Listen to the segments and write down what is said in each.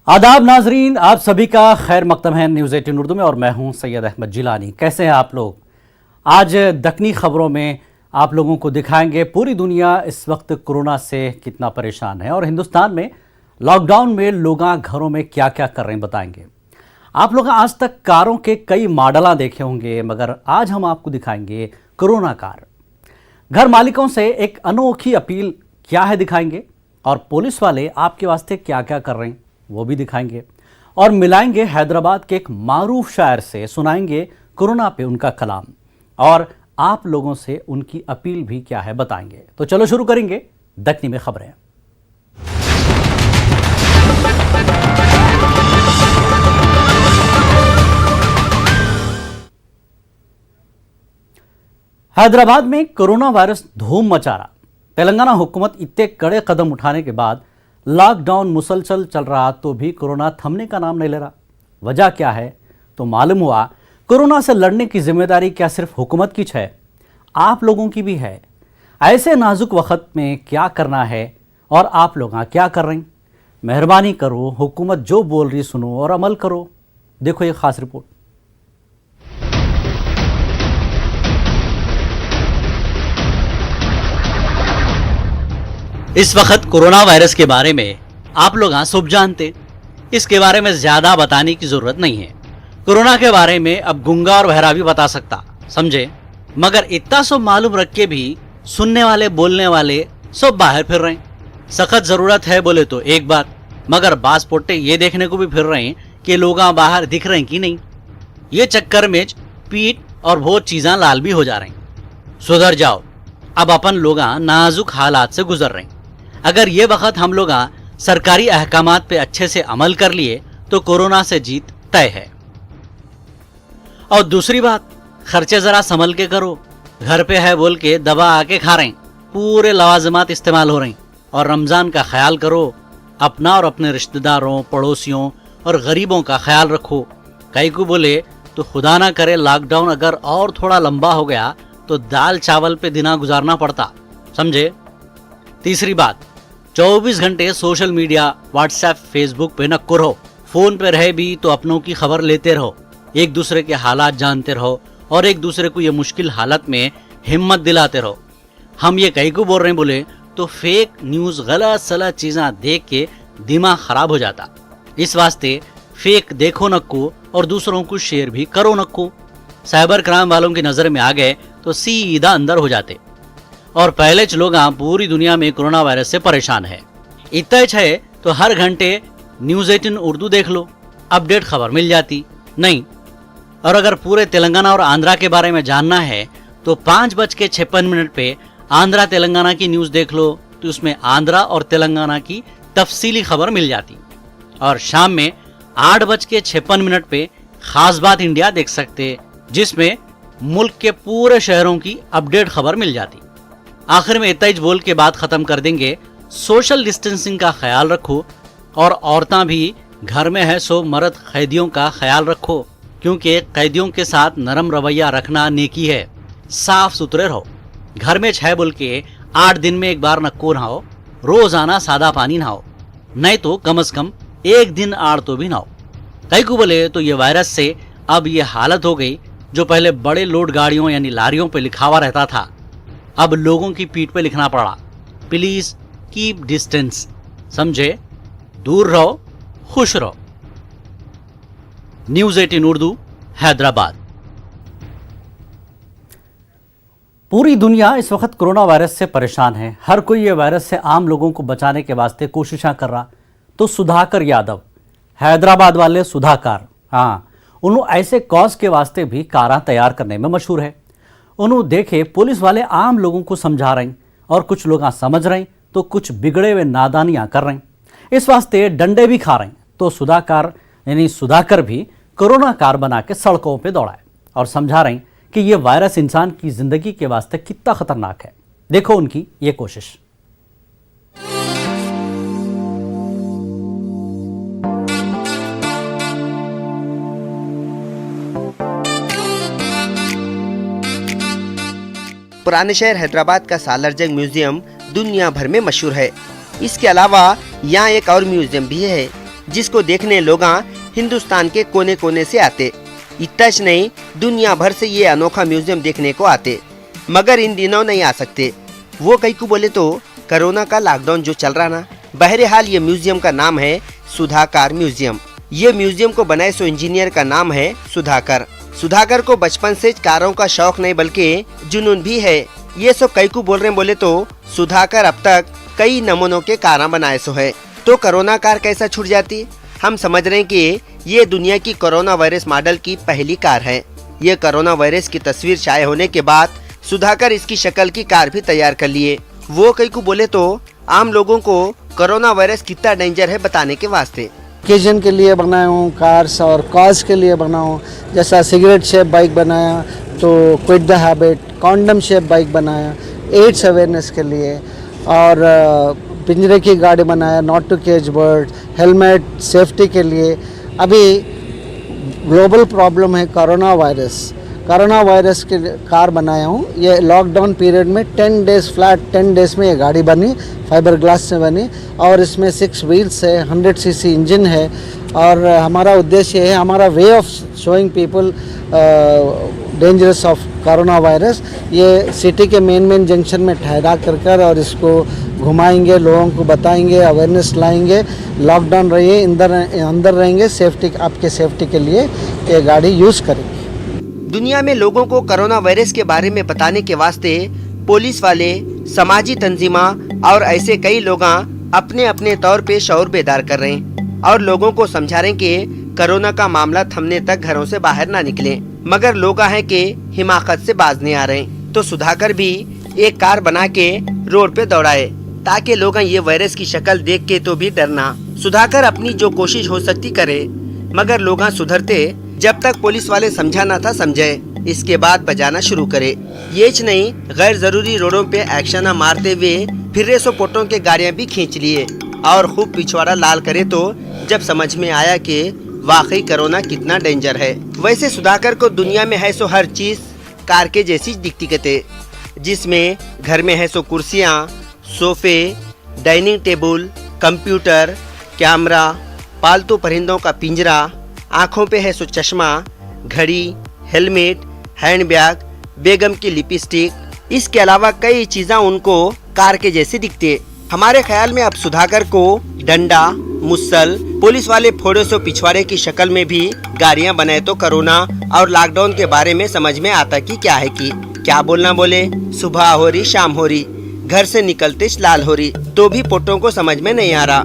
आदाब नाजरीन, आप सभी का खैर मकदम है न्यूज़ 18 उर्दू में और मैं हूं सैयद अहमद जिलानी। कैसे हैं आप लोग? आज दक्कनी खबरों में आप लोगों को दिखाएंगे पूरी दुनिया इस वक्त कोरोना से कितना परेशान है और हिंदुस्तान में लॉकडाउन में लोग घरों में क्या क्या कर रहे हैं बताएंगे। आप लोग आज तक कारों के कई मॉडल देखे होंगे, मगर आज हम आपको दिखाएंगे कोरोना कार। घर मालिकों से एक अनोखी अपील क्या है दिखाएंगे और पुलिस वाले आपके वास्ते क्या क्या कर रहे हैं वो भी दिखाएंगे और मिलाएंगे हैदराबाद के एक मारूफ शायर से, सुनाएंगे कोरोना पे उनका कलाम और आप लोगों से उनकी अपील भी क्या है बताएंगे। तो चलो शुरू करेंगे दक्कनी में खबरें। हैदराबाद में कोरोना वायरस धूम मचा रहा। तेलंगाना हुकूमत इतने कड़े कदम उठाने के बाद लॉकडाउन मुसलसल चल रहा तो भी कोरोना थमने का नाम नहीं ले रहा। वजह क्या है? तो मालूम हुआ कोरोना से लड़ने की जिम्मेदारी क्या सिर्फ हुकूमत की है, आप लोगों की भी है। ऐसे नाजुक वक्त में क्या करना है और आप लोग क्या कर रहे हैं? मेहरबानी करो, हुकूमत जो बोल रही सुनो और अमल करो। देखो ये खास रिपोर्ट। इस वक्त कोरोना वायरस के बारे में आप लोग सब जानते, इसके बारे में ज्यादा बताने की जरूरत नहीं है। कोरोना के बारे में अब गूंगा और बहरा भी बता सकता, समझे? मगर इतना सब मालूम रख के भी सुनने वाले बोलने वाले सब बाहर फिर रहे हैं। सख्त जरूरत है बोले तो एक बात, मगर बास पोटे ये देखने को भी फिर रहे हैं कि लोग बाहर दिख रहे हैं कि नहीं। ये चक्कर में पीठ और बहुत चीज़ां लाल भी हो जा रही। सुधर जाओ, अब अपन लोग नाजुक हालात से गुजर रहे हैं। अगर ये वक्त हम लोग सरकारी अहकामात पे अच्छे से अमल कर लिए तो कोरोना से जीत तय है। और दूसरी बात, खर्चे जरा संभल के करो। घर पे है बोल के दवा आके खा रहे हैं, पूरे लवाजमात इस्तेमाल हो रहे हैं। और रमजान का ख्याल करो, अपना और अपने रिश्तेदारों, पड़ोसियों और गरीबों का ख्याल रखो। कई को बोले तो खुदा ना करे लॉकडाउन अगर और थोड़ा लंबा हो गया तो दाल चावल पे दिना गुजारना पड़ता, समझे? तीसरी बात, 24 घंटे सोशल मीडिया, व्हाट्सएप, फेसबुक पे नक्को रहो। फोन पे रहे भी तो अपनों की खबर लेते रहो, एक दूसरे के हालात जानते रहो और एक दूसरे को ये मुश्किल हालत में हिम्मत दिलाते रहो। हम ये कहीं को बोल रहे हैं बोले तो फेक न्यूज़, गलत सलत चीज़ें देख के दिमाग खराब हो जाता। इस वास्ते फेक देखो नक्को और दूसरों को शेयर भी करो नक्को। साइबर क्राइम वालों की नज़र में आ गए तो सीधा अंदर हो जाते। और पहले लोग पूरी दुनिया में कोरोना वायरस से परेशान है। इतना ही है तो हर घंटे न्यूज़ 18 उर्दू देख लो, अपडेट खबर मिल जाती नहीं। और अगर पूरे तेलंगाना और आंध्रा के बारे में जानना है तो 5:56 पे आंध्रा तेलंगाना की न्यूज़ देख लो, तो उसमें आंध्रा और तेलंगाना की तफसीली खबर मिल जाती। और शाम में 8:56 पे खास बात इंडिया देख सकते, जिसमें मुल्क के पूरे शहरों की अपडेट खबर मिल जाती। आखिर में इतना ही बोल के बात खत्म कर देंगे, सोशल डिस्टेंसिंग का ख्याल रखो और औरतां भी घर में है सो मर्द कैदियों का ख्याल रखो, क्योंकि कैदियों के साथ नरम रवैया रखना नेकी है। साफ सुथरे रहो, घर में 6 बोल के 8 दिन में एक बार नक्को नहाओ, रोजाना सादा पानी नहाओ, नहीं तो कम से कम एक दिन आड़ तो भी नहाओ। कई को बोले तो ये वायरस से अब ये हालत हो गई, जो पहले बड़े लोड गाड़ियों यानी लारियों पे लिखावा रहता था, अब लोगों की पीठ पे लिखना पड़ा, प्लीज कीप डिस्टेंस, समझे? दूर रहो, खुश रहो। न्यूज़ 18 उर्दू, हैदराबाद। पूरी दुनिया इस वक्त कोरोना वायरस से परेशान है। हर कोई ये वायरस से आम लोगों को बचाने के वास्ते कोशिशें कर रहा। तो सुधाकर यादव, हैदराबाद वाले सुधाकर, हाँ, उन्होंने ऐसे कॉज के वास्ते भी कारा तैयार करने में मशहूर है। उन्होंने देखे पुलिस वाले आम लोगों को समझा रहे हैं और कुछ लोग समझ रहे हैं तो कुछ बिगड़े हुए नादानियां कर रहे हैं, इस वास्ते डंडे भी खा रहे हैं। तो सुधाकर भी कोरोना कार बना के सड़कों पे दौड़ाए और समझा रहे हैं कि ये वायरस इंसान की जिंदगी के वास्ते कितना खतरनाक है। देखो उनकी ये कोशिश। पुराने शहर हैदराबाद का सालारजंग म्यूजियम दुनिया भर में मशहूर है। इसके अलावा यहाँ एक और म्यूजियम भी है जिसको देखने लोग हिंदुस्तान के कोने कोने से आते। इतना ही नहीं, दुनिया भर से ये अनोखा म्यूजियम देखने को आते, मगर इन दिनों नहीं आ सकते। वो कई को बोले तो कोरोना का लॉकडाउन जो चल रहा ना। बहरहाल ये म्यूजियम का नाम है सुधाकर म्यूजियम। ये म्यूजियम को बनाए सो इंजीनियर का नाम है सुधाकर। सुधाकर को बचपन से कारों का शौक नहीं बल्कि जुनून भी है। ये सब कई को बोल रहे बोले तो सुधाकर अब तक कई नमूनों के कारा बनाए सो है। तो कोरोना कार कैसा छूट जाती? हम समझ रहे हैं कि ये दुनिया की कोरोना वायरस मॉडल की पहली कार है। ये कोरोना वायरस की तस्वीर शाये होने के बाद सुधाकर इसकी शक्ल की कार भी तैयार कर लिए। वो कई को बोले तो आम लोगों को कोरोना वायरस कितना डेंजर है बताने के वास्ते। ओकेजन के लिए बनाया हूँ कार्स और कॉज के लिए बनाया हूँ। जैसा सिगरेट शेप बाइक बनाया तो quit the habit, condom shape bike बनाया एड्स अवेयरनेस के लिए, और पिंजरे की गाड़ी बनाया not to cage bird, helmet safety के लिए। अभी ग्लोबल प्रॉब्लम है कोरोना वायरस के कार बनाया हूँ। ये लॉकडाउन पीरियड में 10 डेज फ्लैट 10 डेज में ये गाड़ी बनी, फाइबर ग्लास से बनी, और इसमें 6 व्हील्स है, 100 सीसी इंजन है। और हमारा उद्देश्य है, हमारा way of showing people dangerous of corona virus. ये सिटी के मेन जंक्शन में ठहरा कर और इसको घुमाएंगे, लोगों को बताएंगे, अवेयरनेस लाएंगे। लॉकडाउन रहिए, अंदर रहेंगे, सेफ्टी आपके सेफ्टी के लिए ये गाड़ी यूज़ करेंगे। दुनिया में लोगों को कोरोना वायरस के बारे में बताने के वास्ते पुलिस वाले, समाजी तंजीमा और ऐसे कई लोग अपने अपने तौर पे शऊर बेदार कर रहे हैं और लोगों को समझा रहे हैं कि कोरोना का मामला थमने तक घरों से बाहर ना निकले। मगर लोग हैं कि हिमाकत से बाज नहीं आ रहे। तो सुधाकर भी एक कार बना के रोड पे दौड़ाए ताकि लोग ये वायरस की शक्ल देख के तो भी डरना। सुधाकर अपनी जो कोशिश हो सकती करे, मगर लोग सुधरते जब तक पुलिस वाले समझाना था समझे, इसके बाद बजाना शुरू करे। ये नहीं, गैर जरूरी रोडों पे एक्शन मारते हुए फिर सो पोटों के गाड़ियां भी खींच लिए और खूब पिछवाड़ा लाल करे। तो जब समझ में आया कि वाकई कोरोना कितना डेंजर है। वैसे सुधाकर को दुनिया में है सो हर चीज कार के जैसी दिखती कहते, जिसमें घर में है सो कुर्सियाँ, सोफे, डाइनिंग टेबल, कंप्यूटर, कैमरा, पालतू परिंदों का पिंजरा, आँखों पे है सो चश्मा, घड़ी, हेलमेट, हैंडबैग, बेगम की लिपस्टिक। इसके अलावा कई चीज़ें उनको कार के जैसे दिखते। हमारे ख्याल में अब सुधाकर को डंडा, मुसल, पुलिस वाले फोड़े सो पिछवाड़े की शक्ल में भी गाड़ियां बनाए तो कोरोना और लॉकडाउन के बारे में समझ में आता कि क्या है कि क्या बोलना बोले। सुबह हो रही, शाम हो रही, घर से निकलते लाल हो रही, तो भी पोटों को समझ में नहीं आ रहा।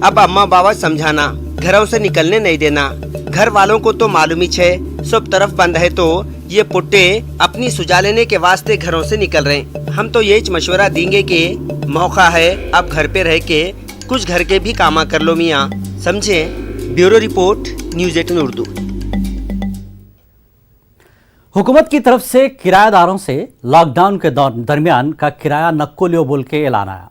अब अम्मा बाबा समझाना, घरों से निकलने नहीं देना। घर वालों को तो मालूम ही है सब तरफ बंद है, तो ये पुट्टे अपनी सुजा लेने के वास्ते घरों से निकल रहे हैं। हम तो यही मशवरा देंगे कि मौका है, अब घर पे रह के कुछ घर के भी कामा कर लो मियाँ, समझे। Bureau report, news 18 Urdu. हुकूमत की तरफ से किराएदारों से लॉकडाउन के दरमियान का किराया नक्को लियो बोल के ऐलान आया।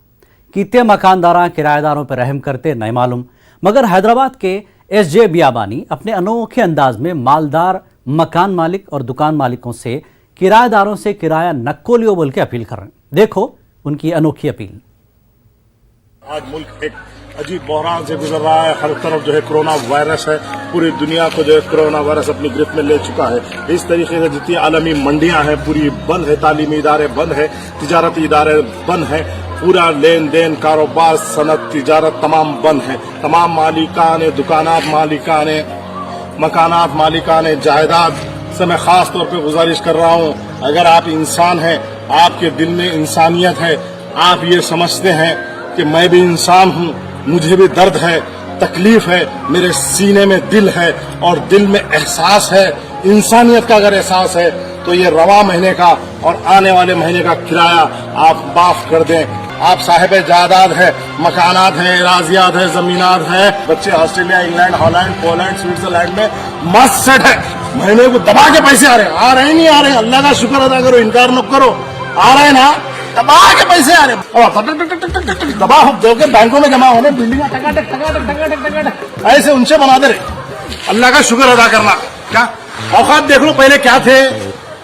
कितने मकानदार किराएदारों पर रहम करते नहीं मालूम, मगर हैदराबाद के SJ बियाबानी अपने अनोखे अंदाज में मालदार मकान मालिक और दुकान मालिकों से किराएदारों से किराया नक्को लियो बोल के अपील कर रहे हैं। देखो उनकी अनोखी अपील। आज मुल्क एक अजीब बहरान से गुजर रहा है। हर तरफ जो है कोरोना वायरस है, पूरी दुनिया को जो है कोरोना वायरस अपनी गिरफ्त में ले चुका है। इस तरीके से जितनी आलमी मंडियां हैं पूरी बंद है, तालीमी इदारे बंद है, तिजारती इदारे बंद है, पूरा लेन देन, कारोबार, सनत, तिजारत तमाम बंद है। तमाम मालिकान दुकानात, मालिकान मकानात, मालिकान जायदाद से मैं खास तौर पे गुजारिश कर रहा हूँ, अगर आप इंसान हैं, आपके दिल में इंसानियत है, आप ये समझते हैं कि मैं भी इंसान हूँ, मुझे भी दर्द है, तकलीफ है, मेरे सीने में दिल है और दिल में एहसास है, इंसानियत का अगर एहसास है तो ये रवा महीने का और आने वाले महीने का किराया आप माफ कर दें। आप साहिब जायदाद है, मकानात हैं, राजियात है, जमीनात है, बच्चे Australia, England, Holland, Poland, Switzerland में मस्त सेट है, महीने को दबा के पैसे आ रहे हैं नहीं आ रहे, अल्लाह का शुक्र अदा करो, इनकार न करो, आ रहे हैं ना, दबा के पैसे आ रहे हैं, दबा दो के बैंकों में जमा होने, बिल्डिंग ऐसे उनसे बना दे रहे। अल्लाह का शुक्र अदा करना। क्या औकात देख लो, पहले क्या थे,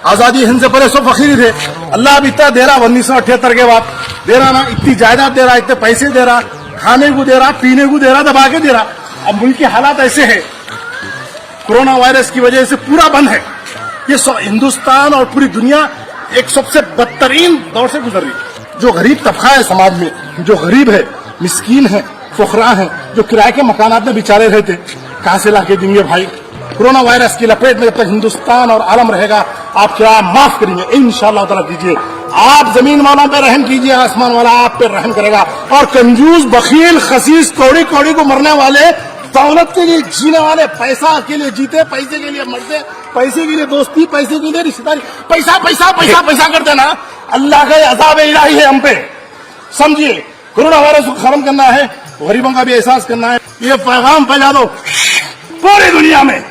आजादी हिंद से पहले सब फकीर थे, अल्लाह अब इतना दे रहा 1978 के बाद दे रहा ना, इतनी जायदाद दे रहा, इतने पैसे दे रहा, खाने को दे रहा, पीने को दे रहा, दबा के दे रहा। अब मुल्क के हालात ऐसे हैं, कोरोना वायरस की वजह से पूरा बंद है। ये हिंदुस्तान और पूरी दुनिया एक सबसे बदतरीन दौर से गुजर रही है। जो गरीब तबका है समाज में, जो गरीब है, मिस्कीन है, फुकरा है, जो किराए के मकानात में बेचारे रहते, कहां से लाके देंगे भाई? कोरोना वायरस की लपेट में जब तक हिंदुस्तान और आलम रहेगा, आप किराया माफ करेंगे इंशाअल्लाह ताला कीजिए। आप जमीन वाला पे रहम कीजिए, आसमान वाला आप पे रहम करेगा। और कंजूस, बखील, खसीस, कौड़ी कौड़ी को मरने वाले, दौलत के लिए जीने वाले, पैसा के लिए जीते, पैसे के लिए मरते, पैसे के लिए दोस्ती, पैसे के लिए रिश्तेदारी, पैसा पैसा पैसा पैसा करते ना, अल्लाह का अज़ाब इलाही है हम पे। समझिए, कोरोना वायरस को खत्म करना है, गरीबों का भी एहसास करना है। ये पैगाम फैला दो पूरी दुनिया में।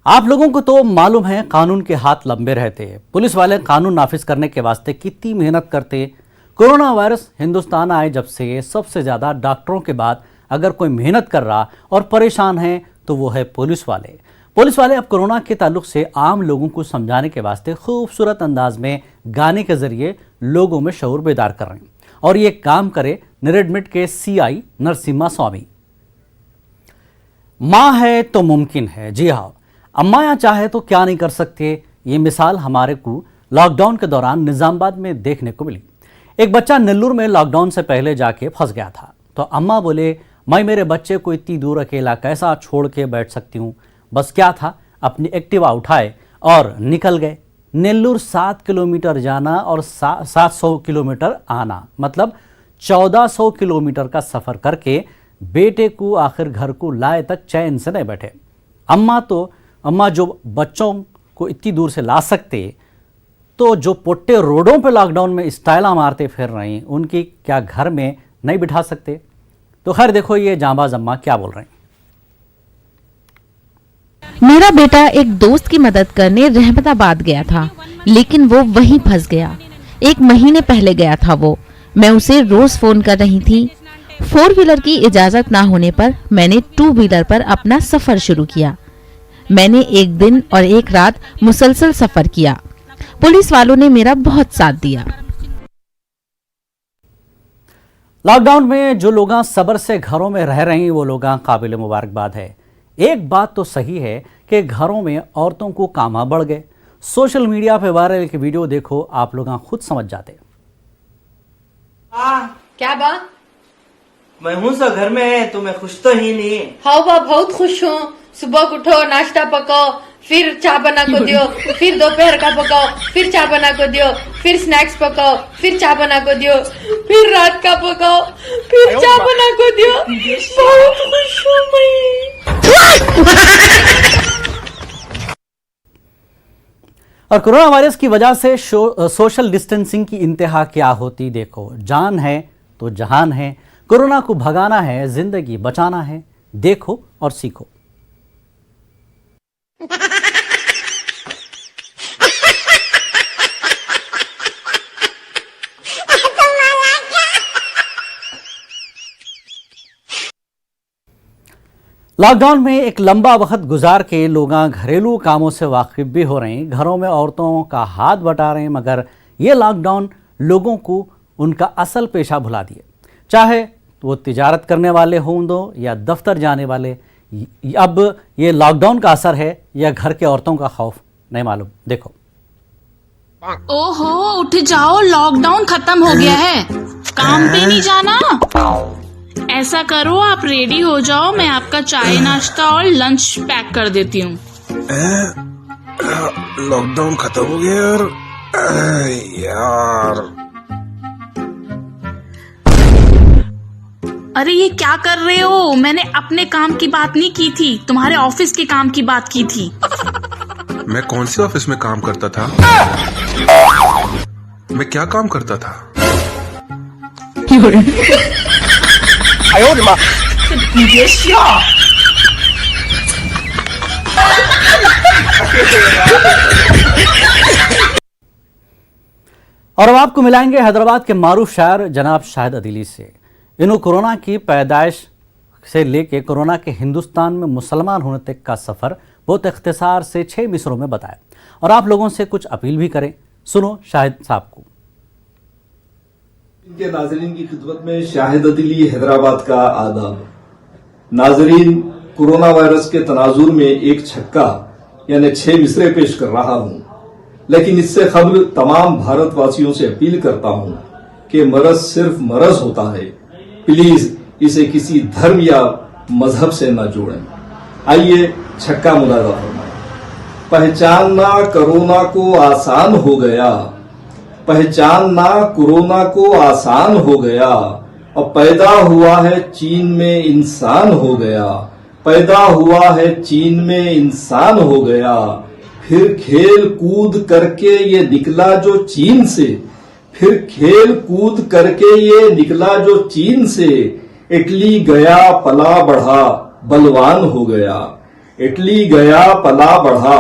आप लोगों को तो मालूम है कानून के हाथ लंबे रहते हैं। पुलिस वाले कानून नाफिज करने के वास्ते कितनी मेहनत करते। कोरोना वायरस हिंदुस्तान आए जब से सबसे ज़्यादा डॉक्टरों के बाद अगर कोई मेहनत कर रहा और परेशान है तो वो है पुलिस वाले। पुलिस वाले अब कोरोना के ताल्लुक से आम लोगों को समझाने के वास्ते खूबसूरत अंदाज में गाने के जरिए लोगों में शऊर बेदार कर रहे हैं। और ये काम करे निरेडमिट के CI नरसिम्हा स्वामी। माँ है तो मुमकिन है। जी हाँ, अम्मा या चाहे तो क्या नहीं कर सकते। ये मिसाल हमारे को लॉकडाउन के दौरान निजामाबाद में देखने को मिली। एक बच्चा नेल्लूर में लॉकडाउन से पहले जाके फंस गया था, तो अम्मा बोले मैं मेरे बच्चे को इतनी दूर अकेला कैसा छोड़ के बैठ सकती हूँ। बस क्या था, अपनी एक्टिवा उठाए और निकल गए। नेल्लूर 7 किलोमीटर जाना और 700 किलोमीटर आना, मतलब 1400 किलोमीटर का सफ़र करके बेटे को आखिर घर को लाए तक चैन से नहीं बैठे। अम्मा जो बच्चों को इतनी दूर से ला सकते, तो जो पोट्टे रोडों पे लॉकडाउन में स्टाइला मारते फिर रही, उनकी क्या घर में नहीं बिठा सकते? तो खैर देखो ये जांबाज अम्मा क्या बोल रही हैं। मेरा बेटा एक दोस्त की मदद करने रहमताबाद गया था, लेकिन वो वहीं फंस गया। 1 महीने पहले गया था वो। मैं उसे रोज फोन कर रही थी। 4 व्हीलर की इजाजत ना होने पर मैंने 2 व्हीलर पर अपना सफर शुरू किया। मैंने 1 दिन और 1 रात मुसलसल सफर किया। पुलिस वालों ने मेरा बहुत साथ दिया। लॉकडाउन में जो लोग सब्र से घरों में रह रहे हैं वो लोग काबिल मुबारकबाद है। एक बात तो सही है कि घरों में औरतों को कामा बढ़ गए। सोशल मीडिया पे वायरल एक वीडियो देखो, आप लोग खुद समझ जाते। क्या बा? मैं हूँ सा घर में, तो मैं खुश तो ही नहीं। हाँ बा, बहुत खुश हूँ। सुबह उठो, नाश्ता पकाओ, फिर चाय बना को दियो, फिर दोपहर का पकाओ, फिर चाय बना को दियो, फिर स्नैक्स पकाओ, फिर चाय बना को दियो, फिर रात का पकाओ, फिर चाय बना को दियो। बहुत खुश हूँ मैं। और कोरोना वायरस की वजह से सोशल डिस्टेंसिंग की इंतहा क्या होती देखो। जान है तो जहान है। कोरोना को भगाना है, जिंदगी बचाना है। देखो और सीखो। लॉकडाउन में एक लंबा वक्त गुजार के लोग घरेलू कामों से वाकिफ भी हो रहे हैं, घरों में औरतों का हाथ बटा रहे हैं, मगर ये लॉकडाउन लोगों को उनका असल पेशा भुला दिए। चाहे वो तिजारत करने वाले हों दो या दफ्तर जाने वाले, अब ये लॉकडाउन का असर है या घर के औरतों का खौफ नहीं मालूम। देखो। ओहो, उठ जाओ, लॉकडाउन खत्म हो गया है, काम पे नहीं जाना। ऐसा करो, आप रेडी हो जाओ, मैं आपका चाय नाश्ता और लंच पैक कर देती हूँ। लॉकडाउन खत्म हो गया यार। अरे ये क्या कर रहे हो? मैंने अपने काम की बात नहीं की थी, तुम्हारे ऑफिस के काम की बात की थी। मैं कौन से ऑफिस में काम करता था? मैं क्या काम करता था? और अब आपको मिलाएंगे हैदराबाद के मारूफ शायर जनाब शाहिद अदीली से। इन्हों कोरोना की पैदाइश से लेके कोरोना के हिंदुस्तान में मुसलमान होने तक का सफ़र बहुत इख्तिसार से 6 मिसरों में बताया और आप लोगों से कुछ अपील भी करें। सुनो शाहिद साहब को। के नाजरीन की खिदमत में शाहिद अदली हैदराबाद का आदाब। नाजरीन, कोरोना वायरस के तनाजुर में एक छक्का यानी 6 मिसरे पेश कर रहा हूं, लेकिन इससे कबल तमाम भारतवासियों से अपील करता हूं कि मरज सिर्फ मरज होता है। प्लीज इसे किसी धर्म या मजहब से न जोड़ें। आइए छक्का मुलाजा फरमाएं। पहचानना कोरोना को आसान हो गया, पहचानना कोरोना को आसान हो गया, और पैदा हुआ है चीन में इंसान हो गया, पैदा हुआ है चीन में इंसान हो गया, फिर खेल कूद करके ये निकला जो चीन से, फिर खेल कूद करके ये निकला जो चीन से, इटली गया पला बढ़ा बलवान हो गया, इटली गया पला बढ़ा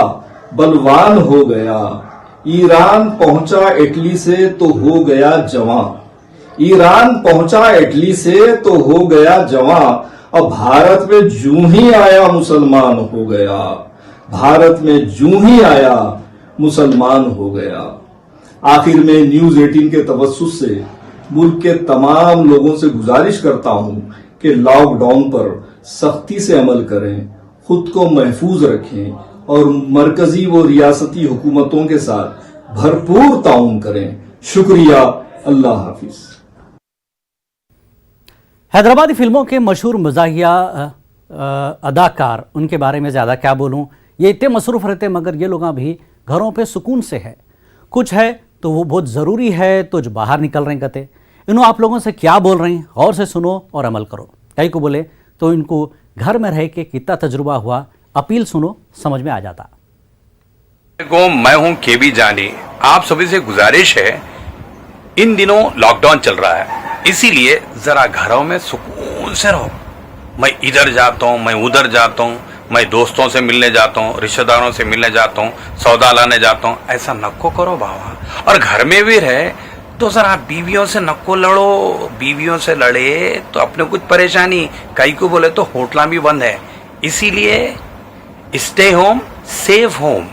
बलवान हो गया, ईरान पहुंचा इटली से तो हो गया जवां, ईरान पहुंचा इटली से तो हो गया जवां, और भारत में जूं ही आया मुसलमान हो गया, भारत में जूं ही आया मुसलमान हो गया। आखिर में न्यूज 18 के तवस्सुस से मुल्क के तमाम लोगों से गुजारिश करता हूं कि लॉकडाउन पर सख्ती से अमल करें, खुद को महफूज रखें और मरकजी व रियासती हुकूमतों के साथ भरपूर ताउन करें। शुक्रिया, अल्लाह हाफिज। हैदराबादी फिल्मों के मशहूर मज़ाहिया अदाकार, उनके बारे में ज़्यादा क्या बोलूं, ये इतने मसरूफ़ रहते मगर ये लोग भी घरों पे सुकून से है। कुछ है तो वो बहुत ज़रूरी है तो जो बाहर निकल रहे हैं कहते, इन्हों आप लोगों से क्या बोल रहे हैं गौर से सुनो और अमल करो। कहीं को बोले तो इनको घर में रह के कितना तजुर्बा हुआ, अपील सुनो समझ में आ जाता। मैं हूं केबी जानी। आप सभी से गुजारिश है, इन दिनों लॉकडाउन चल रहा है, इसीलिए जरा घरों में सुकून से रहो। मैं इधर जाता हूं, मैं उधर जाता हूं, मैं दोस्तों से मिलने जाता हूं, रिश्तेदारों से मिलने जाता हूं, सौदा लाने जाता हूं, ऐसा नको करो बाबा। और घर में भी रहे तो जरा बीवियों से नको लड़ो, बीवियों से लड़े तो अपने कुछ परेशानी, कई को बोले तो होटला भी बंद है, इसीलिए स्टे होम सेफ होम।